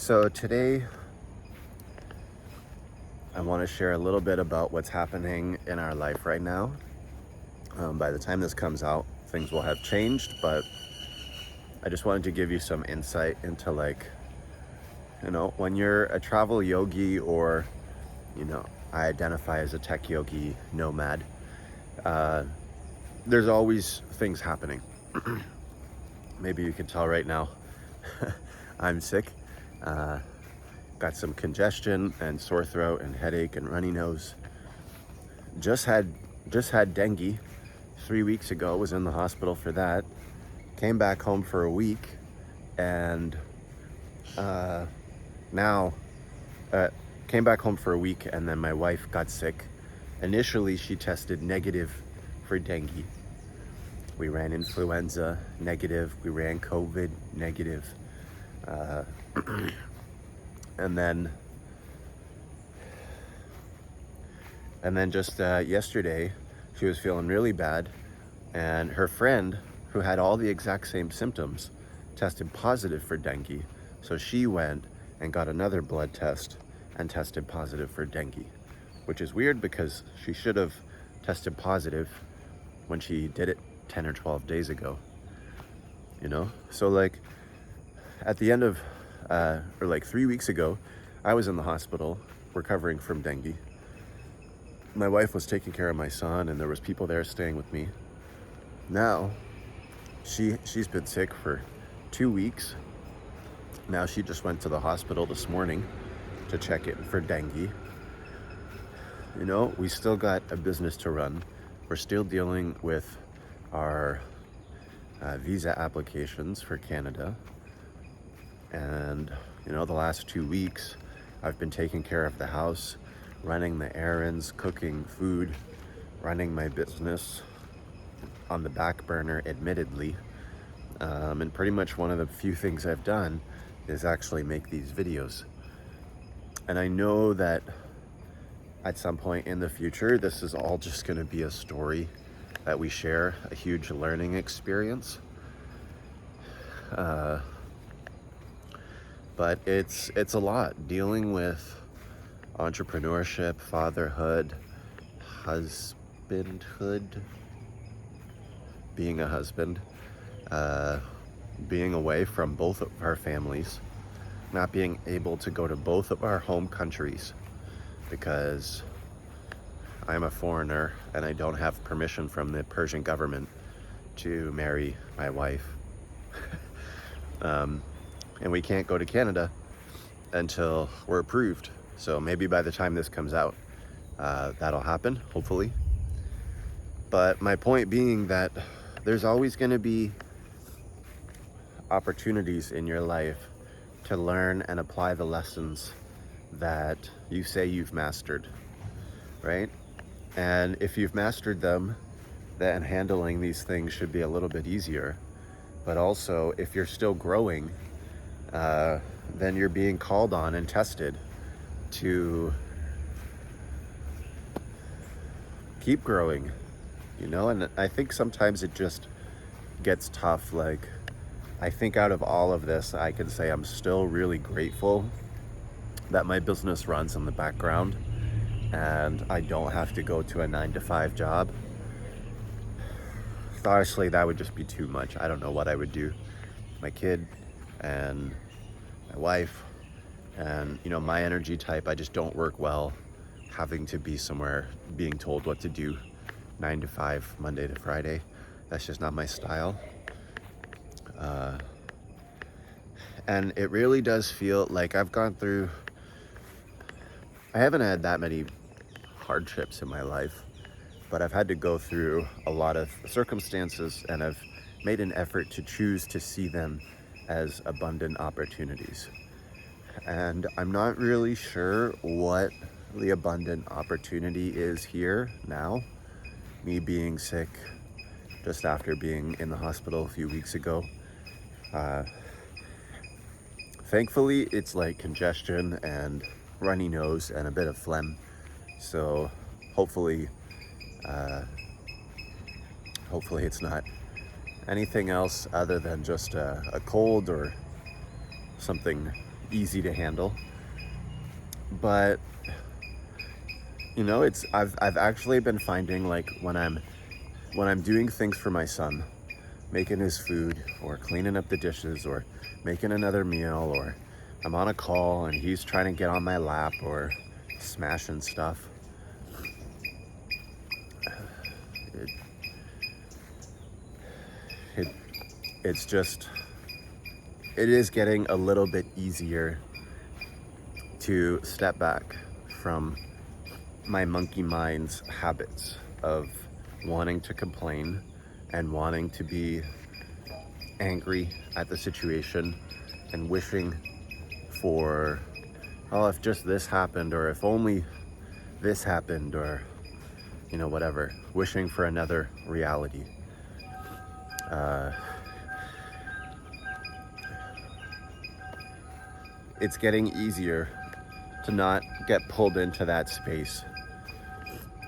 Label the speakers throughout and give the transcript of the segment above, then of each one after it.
Speaker 1: So today I want to share a little bit about what's happening in our life right now. By the time this comes out, things will have changed, but I just wanted to give you some insight into when you're a travel yogi or, I identify as a tech yogi nomad, there's always things happening. Maybe you can tell right now I'm sick. Got some congestion and sore throat and headache and runny nose. Just had dengue 3 weeks ago. Was in the hospital for that. Came back home for a week, and now came back home for a week, and then my wife got sick. Initially, she tested negative for dengue. We ran influenza negative. We ran COVID negative. And then just yesterday, she was feeling really bad, and her friend, who had all the exact same symptoms, tested positive for dengue. So she went and got another blood test and tested positive for dengue, which is weird because she should have tested positive when she did it 10 or 12 days ago. So at the end of 3 weeks ago, I was in the hospital recovering from dengue. My wife was taking care of my son, and there was people there staying with me. Now she's been sick for 2 weeks. Now she just went to the hospital this morning to check it for dengue. We still got a business to run. We're still dealing with our visa applications for Canada. And, the last 2 weeks, I've been taking care of the house, running the errands, cooking food, running my business on the back burner, admittedly. And pretty much one of the few things I've done is actually make these videos. And I know that at some point in the future, this is all just going to be a story that we share, a huge learning experience. But it's a lot dealing with entrepreneurship, fatherhood, husbandhood, being a husband, being away from both of our families, not being able to go to both of our home countries because I'm a foreigner and I don't have permission from the Persian government to marry my wife. And we can't go to Canada until we're approved. So maybe by the time this comes out, that'll happen, hopefully. But my point being that there's always going to be opportunities in your life to learn and apply the lessons that you say you've mastered, right? And if you've mastered them, then handling these things should be a little bit easier. But also, if you're still growing, then you're being called on and tested to keep growing, and I think sometimes it just gets tough. I think out of all of this, I can say I'm still really grateful that my business runs in the background and I don't have to go to a 9-to-5 job. Honestly, that would just be too much. I don't know what I would do. My kid and my wife and, my energy type, I just don't work well having to be somewhere being told what to do 9 to 5, Monday to Friday. That's just not my style. And it really does feel like I haven't had that many hardships in my life, but I've had to go through a lot of circumstances, and I've made an effort to choose to see them as abundant opportunities. And I'm not really sure what the abundant opportunity is here now. Me being sick just after being in the hospital a few weeks ago. Thankfully, it's congestion and runny nose and a bit of phlegm. So hopefully it's not anything else other than just a cold or something easy to handle. But you know, I've actually been finding, like, when I'm doing things for my son, making his food or cleaning up the dishes or making another meal, or I'm on a call and he's trying to get on my lap or smashing stuff, it, it it's just, it is getting a little bit easier to step back from my monkey mind's habits of wanting to complain and wanting to be angry at the situation and wishing for, oh, if just this happened, or if only this happened, or, you know, whatever, wishing for another reality. It's getting easier to not get pulled into that space.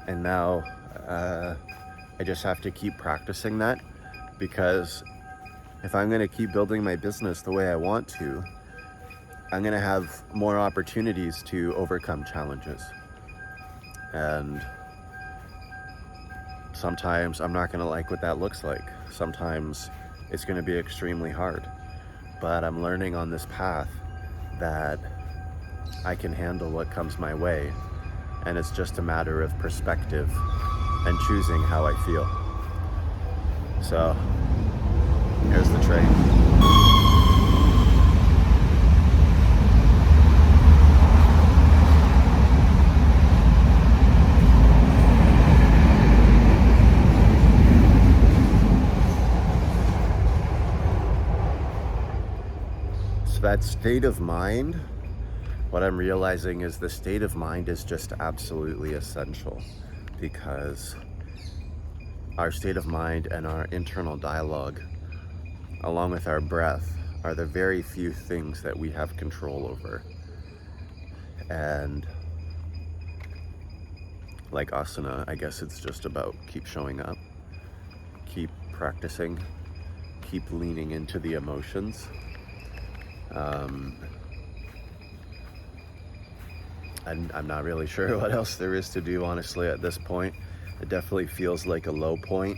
Speaker 1: And now I just have to keep practicing that, because if I'm going to keep building my business the way I want to, I'm going to have more opportunities to overcome challenges. And sometimes I'm not going to like what that looks like. Sometimes it's going to be extremely hard. But I'm learning on this path that I can handle what comes my way. And it's just a matter of perspective and choosing how I feel. So, here's the train. So that state of mind, what I'm realizing is the state of mind is just absolutely essential, because our state of mind and our internal dialogue, along with our breath, are the very few things that we have control over. And like asana, I guess it's just about keep showing up, keep practicing, keep leaning into the emotions. I'm not really sure what else there is to do, honestly, at this point. It definitely feels like a low point.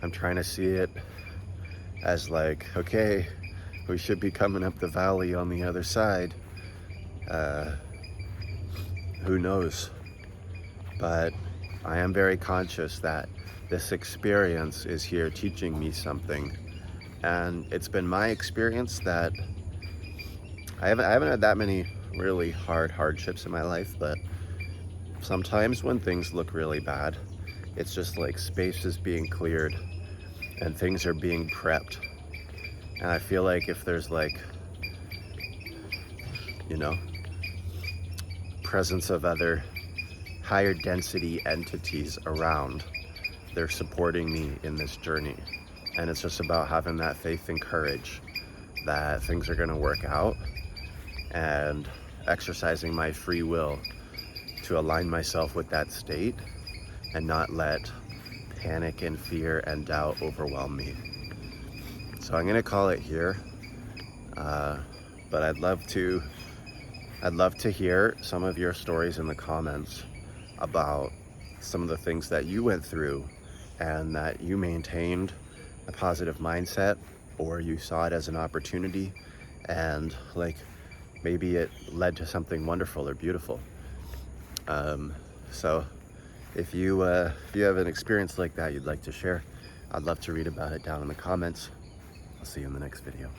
Speaker 1: I'm trying to see it as like, okay, we should be coming up the valley on the other side. Who knows? But I am very conscious that this experience is here teaching me something. And it's been my experience that I haven't had that many really hardships in my life, but sometimes when things look really bad, it's just like space is being cleared and things are being prepped. And I feel like if there's, like, you know, presence of other higher density entities around, they're supporting me in this journey. And it's just about having that faith and courage that things are going to work out, and exercising my free will to align myself with that state and not let panic and fear and doubt overwhelm me. So I'm gonna call it here, but I'd love to hear some of your stories in the comments about some of the things that you went through and that you maintained a positive mindset, or you saw it as an opportunity, and like maybe it led to something wonderful or beautiful. So if you have an experience like that you'd like to share, I'd love to read about it down in the comments. I'll see you in the next video.